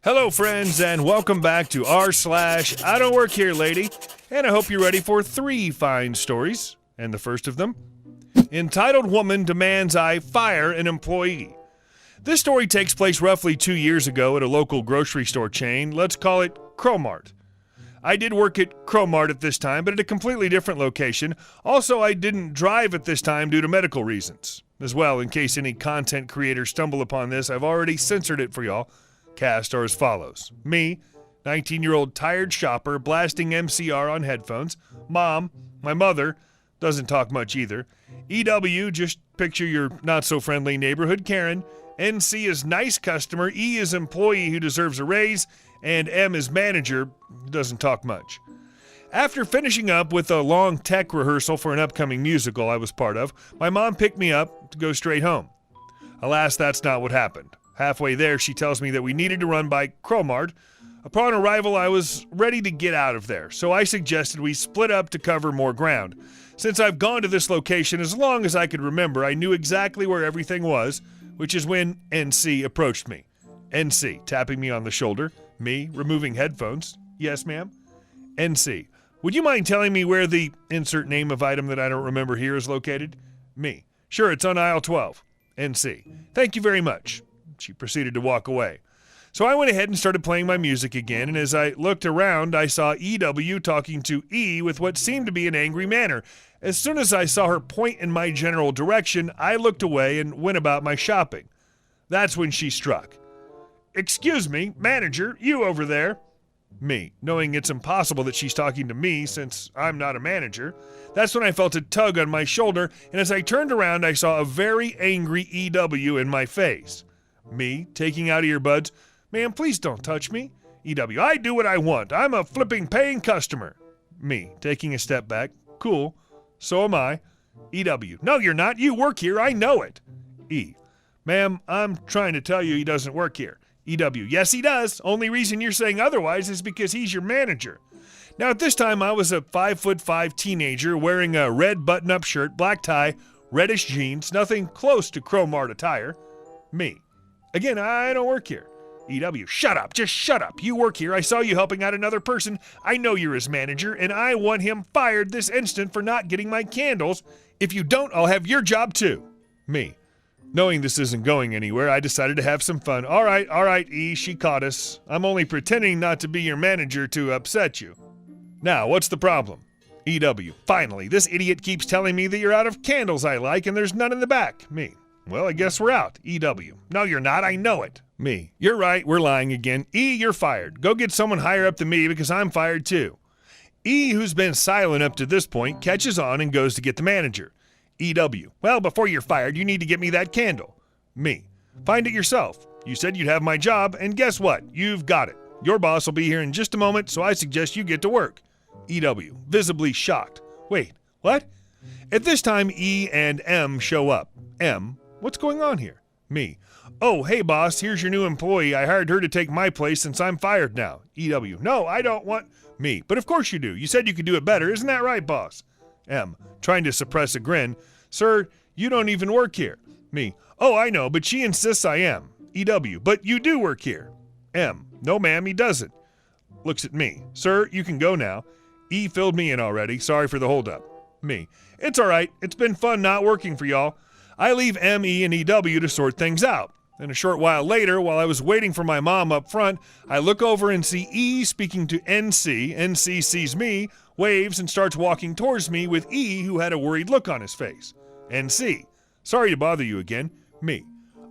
Hello, friends, and welcome back to r/IDontWorkHereLady, and I hope you're ready for 3 fine stories. And the first of them, entitled woman demands I fire an employee. This story takes place roughly 2 years ago at a local grocery store chain. Let's call it Crowmart. I did work at Crowmart at this time, but at a completely different location. Also, I didn't drive at this time due to medical reasons. As well, in case any content creators stumble upon this, I've already censored it for y'all. Cast are as follows. Me, 19-year-old tired shopper, blasting MCR on headphones. Mom, my mother, doesn't talk much either. EW, just picture your not-so-friendly neighborhood Karen. NC is nice customer. E is employee who deserves a raise. And M is manager, who doesn't talk much. After finishing up with a long tech rehearsal for an upcoming musical I was part of, my mom picked me up to go straight home. Alas, that's not what happened. Halfway there, she tells me that we needed to run by Crowmart. Upon arrival, I was ready to get out of there, so I suggested we split up to cover more ground. Since I've gone to this location as long as I could remember, I knew exactly where everything was, which is when NC approached me. NC, tapping me on the shoulder. Me, removing headphones. Yes, ma'am. NC, would you mind telling me where the insert name of item that I don't remember here is located? Me, sure, it's on aisle 12. NC, thank you very much. She proceeded to walk away. So I went ahead and started playing my music again, and as I looked around, I saw EW talking to E with what seemed to be an angry manner. As soon as I saw her point in my general direction, I looked away and went about my shopping. That's when she struck. Excuse me, manager, you over there. Me, knowing it's impossible that she's talking to me since I'm not a manager. That's when I felt a tug on my shoulder, and as I turned around, I saw a very angry EW in my face. Me, taking out earbuds. Ma'am, please don't touch me. EW, I do what I want. I'm a flipping paying customer. Me, taking a step back. Cool. So am I. EW, no, you're not. You work here. I know it. E, ma'am, I'm trying to tell you he doesn't work here. EW, yes, he does. Only reason you're saying otherwise is because he's your manager. Now, at this time, I was a 5'5" teenager wearing a red button-up shirt, black tie, reddish jeans, nothing close to Crowmart attire. Me, again, I don't work here. EW, shut up. Just shut up. You work here. I saw you helping out another person. I know you're his manager, and I want him fired this instant for not getting my candles. If you don't, I'll have your job too. Me, knowing this isn't going anywhere, I decided to have some fun. All right, E, she caught us. I'm only pretending not to be your manager to upset you. Now, what's the problem? EW, finally, this idiot keeps telling me that you're out of candles I like and there's none in the back. Me, well, I guess we're out. EW, no, you're not. I know it. Me, you're right. We're lying again. E, you're fired. Go get someone higher up than me because I'm fired too. E, who's been silent up to this point, catches on and goes to get the manager. EW, well, before you're fired, you need to get me that candle. Me, find it yourself. You said you'd have my job, and guess what? You've got it. Your boss will be here in just a moment, so I suggest you get to work. EW, visibly shocked. Wait, what? At this time, E and M show up. M, what's going on here? Me, oh, hey, boss, here's your new employee. I hired her to take my place since I'm fired now. EW, no, I don't want... Me, but of course you do. You said you could do it better. Isn't that right, boss? M, trying to suppress a grin. Sir, you don't even work here. Me, oh, I know, but she insists I am. EW, but you do work here. M, no, ma'am, he doesn't. Looks at me. Sir, you can go now. E filled me in already. Sorry for the holdup. Me, it's all right. It's been fun not working for y'all. I leave M, E, and EW to sort things out. And a short while later, while I was waiting for my mom up front, I look over and see E speaking to NC. NC sees me, waves, and starts walking towards me with E, who had a worried look on his face. NC, sorry to bother you again. Me,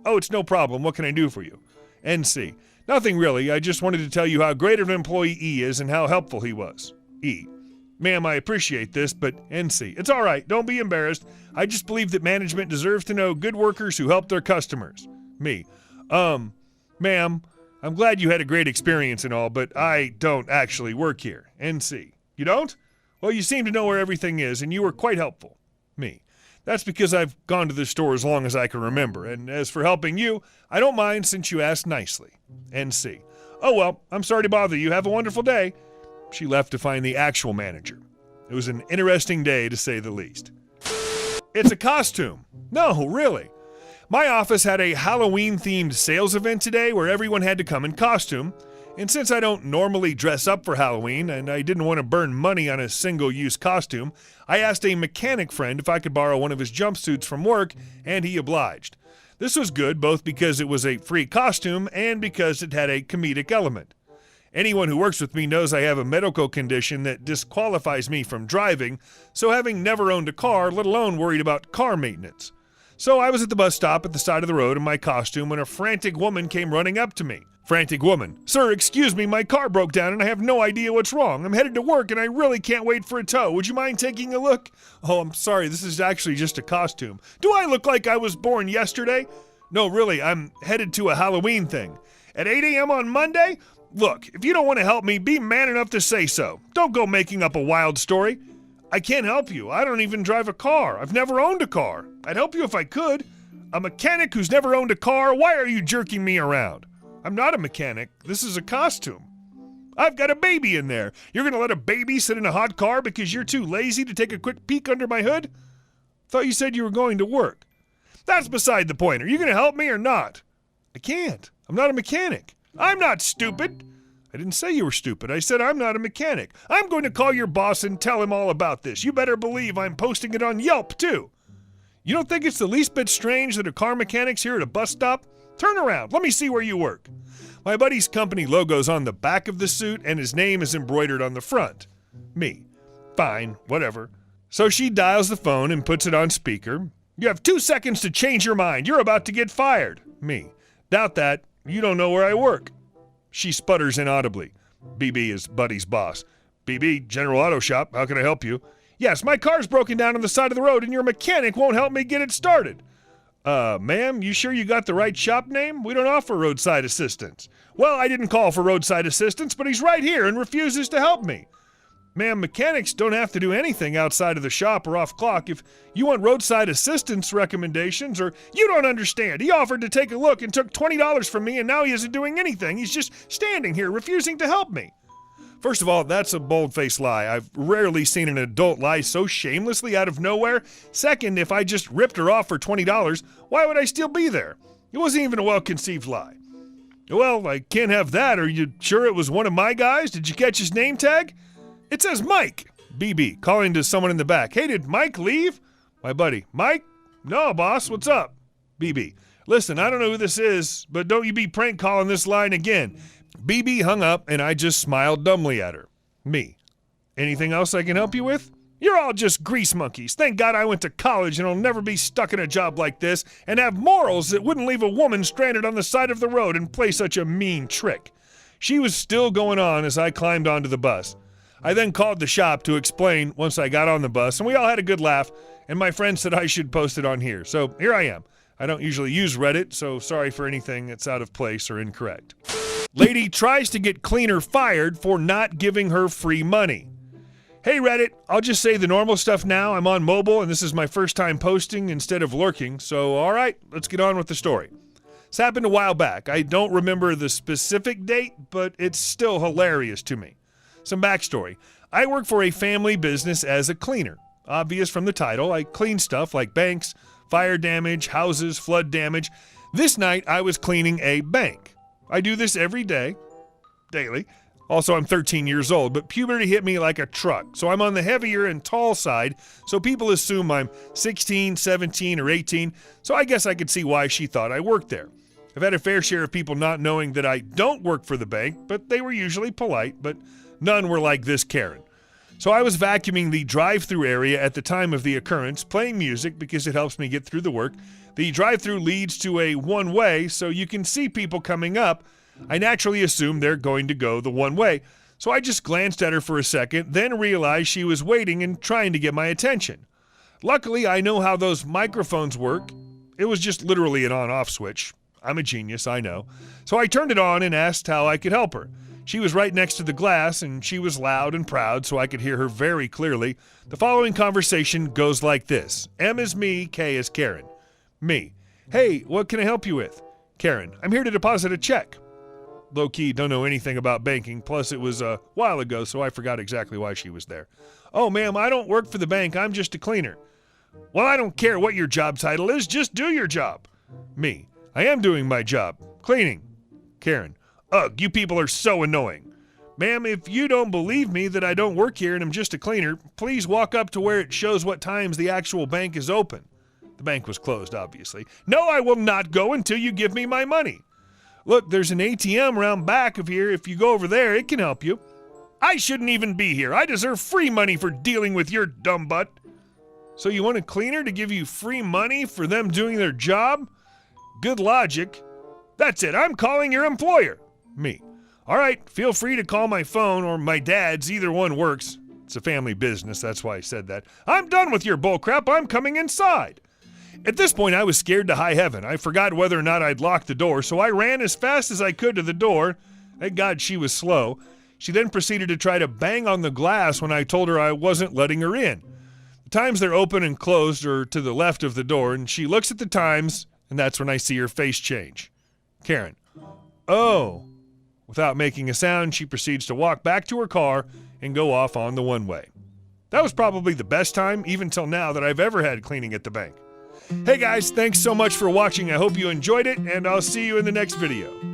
oh, it's no problem. What can I do for you? NC, nothing really. I just wanted to tell you how great of an employee E is and how helpful he was. E, ma'am, I appreciate this, but NC, it's all right. Don't be embarrassed. I just believe that management deserves to know good workers who help their customers. Me, ma'am, I'm glad you had a great experience and all, but I don't actually work here. NC, you don't? Well, you seem to know where everything is, and you were quite helpful. Me, that's because I've gone to this store as long as I can remember, and as for helping you, I don't mind since you asked nicely. NC, oh well, I'm sorry to bother you. Have a wonderful day. She left to find the actual manager. It was an interesting day, to say the least. It's a costume. No, really. My office had a Halloween-themed sales event today where everyone had to come in costume. And since I don't normally dress up for Halloween and I didn't want to burn money on a single-use costume, I asked a mechanic friend if I could borrow one of his jumpsuits from work, and he obliged. This was good both because it was a free costume and because it had a comedic element. Anyone who works with me knows I have a medical condition that disqualifies me from driving, so having never owned a car, let alone worried about car maintenance. So I was at the bus stop at the side of the road in my costume when a frantic woman came running up to me. Frantic woman: "Sir, excuse me, my car broke down and I have no idea what's wrong. I'm headed to work and I really can't wait for a tow. Would you mind taking a look?" "Oh, I'm sorry, this is actually just a costume." "Do I look like I was born yesterday?" "No, really, I'm headed to a Halloween thing." "At 8 a.m. on Monday? Look, if you don't want to help me, be man enough to say so. Don't go making up a wild story." "I can't help you. I don't even drive a car. I've never owned a car. I'd help you if I could." "A mechanic who's never owned a car? Why are you jerking me around?" "I'm not a mechanic. This is a costume." "I've got a baby in there. You're going to let a baby sit in a hot car because you're too lazy to take a quick peek under my hood?" "Thought you said you were going to work." "That's beside the point. Are you going to help me or not?" "I can't. I'm not a mechanic." "I'm not stupid." "I didn't say you were stupid. I said I'm not a mechanic. I'm going to call your boss and tell him all about this. You better believe I'm posting it on Yelp, too." "You don't think it's the least bit strange that a car mechanic's here at a bus stop? Turn around. Let me see where you work." My buddy's company logo's on the back of the suit and his name is embroidered on the front. Me. Fine, whatever. So she dials the phone and puts it on speaker. "You have 2 seconds to change your mind. You're about to get fired." Me. "Doubt that. You don't know where I work." She sputters inaudibly. BB is Buddy's boss. "BB, General Auto Shop. How can I help you?" "Yes, my car's broken down on the side of the road and your mechanic won't help me get it started." Ma'am, you sure you got the right shop name? We don't offer roadside assistance." "Well, I didn't call for roadside assistance, but he's right here and refuses to help me." "Ma'am, mechanics don't have to do anything outside of the shop or off clock. If you want roadside assistance recommendations, or you don't understand. He offered to take a look and took $20 from me and now he isn't doing anything. He's just standing here refusing to help me." First of all, that's a bold-faced lie. I've rarely seen an adult lie so shamelessly out of nowhere. Second, if I just ripped her off for $20, why would I still be there? It wasn't even a well-conceived lie. "Well, I can't have that. Are you sure it was one of my guys? Did you catch his name tag?" "It says Mike." BB, calling to someone in the back. "Hey, did Mike leave?" My buddy. "Mike? No, boss. What's up?" BB. "Listen, I don't know who this is, but don't you be prank calling this line again." BB hung up, and I just smiled dumbly at her. Me. "Anything else I can help you with?" "You're all just grease monkeys. Thank God I went to college and I'll never be stuck in a job like this and have morals that wouldn't leave a woman stranded on the side of the road and play such a mean trick." She was still going on as I climbed onto the bus. I then called the shop to explain once I got on the bus, and we all had a good laugh, and my friend said I should post it on here. So here I am. I don't usually use Reddit, so sorry for anything that's out of place or incorrect. Lady tries to get cleaner fired for not giving her free money. Hey Reddit, I'll just say the normal stuff now. I'm on mobile and this is my first time posting instead of lurking, so alright, let's get on with the story. This happened a while back. I don't remember the specific date, but it's still hilarious to me. Some backstory. I work for a family business as a cleaner. Obvious from the title, I clean stuff like banks, fire damage, houses, flood damage. This night I was cleaning a bank. I do this every day, daily. Also, I'm 13 years old, but puberty hit me like a truck, so I'm on the heavier and tall side, so people assume I'm 16, 17, or 18, so I guess I could see why she thought I worked there. I've had a fair share of people not knowing that I don't work for the bank, but they were usually polite, but none were like this Karen. So I was vacuuming the drive-thru area at the time of the occurrence, playing music because it helps me get through the work. The drive-thru leads to a one-way, so you can see people coming up. I naturally assumed they're going to go the one way, so I just glanced at her for a second, then realized she was waiting and trying to get my attention. Luckily, I know how those microphones work. It was just literally an on-off switch. I'm a genius, I know. So I turned it on and asked how I could help her. She was right next to the glass, and she was loud and proud, so I could hear her very clearly. The following conversation goes like this. M is me, K is Karen. Me. Hey, what can I help you with? Karen. I'm here to deposit a check. Low-key, don't know anything about banking, plus it was a while ago, so I forgot exactly why she was there. Oh, ma'am, I don't work for the bank, I'm just a cleaner. Well, I don't care what your job title is, just do your job. Me. I am doing my job. Cleaning. Karen. Ugh, you people are so annoying. Ma'am, if you don't believe me that I don't work here and I'm just a cleaner, please walk up to where it shows what times the actual bank is open. The bank was closed, obviously. No, I will not go until you give me my money. Look, there's an ATM around back of here. If you go over there, it can help you. I shouldn't even be here. I deserve free money for dealing with your dumb butt. So you want a cleaner to give you free money for them doing their job? Good logic. That's it. I'm calling your employer. Me. All right, feel free to call my phone or my dad's. Either one works. It's a family business. That's why I said that. I'm done with your bullcrap. I'm coming inside. At this point, I was scared to high heaven. I forgot whether or not I'd locked the door, so I ran as fast as I could to the door. Thank God she was slow. She then proceeded to try to bang on the glass when I told her I wasn't letting her in. The times they're open and closed are to the left of the door, and she looks at the times, and that's when I see her face change. Karen. Oh. Without making a sound, she proceeds to walk back to her car and go off on the one-way. That was probably the best time, even till now, that I've ever had cleaning at the bank. Hey guys, thanks so much for watching. I hope you enjoyed it, and I'll see you in the next video.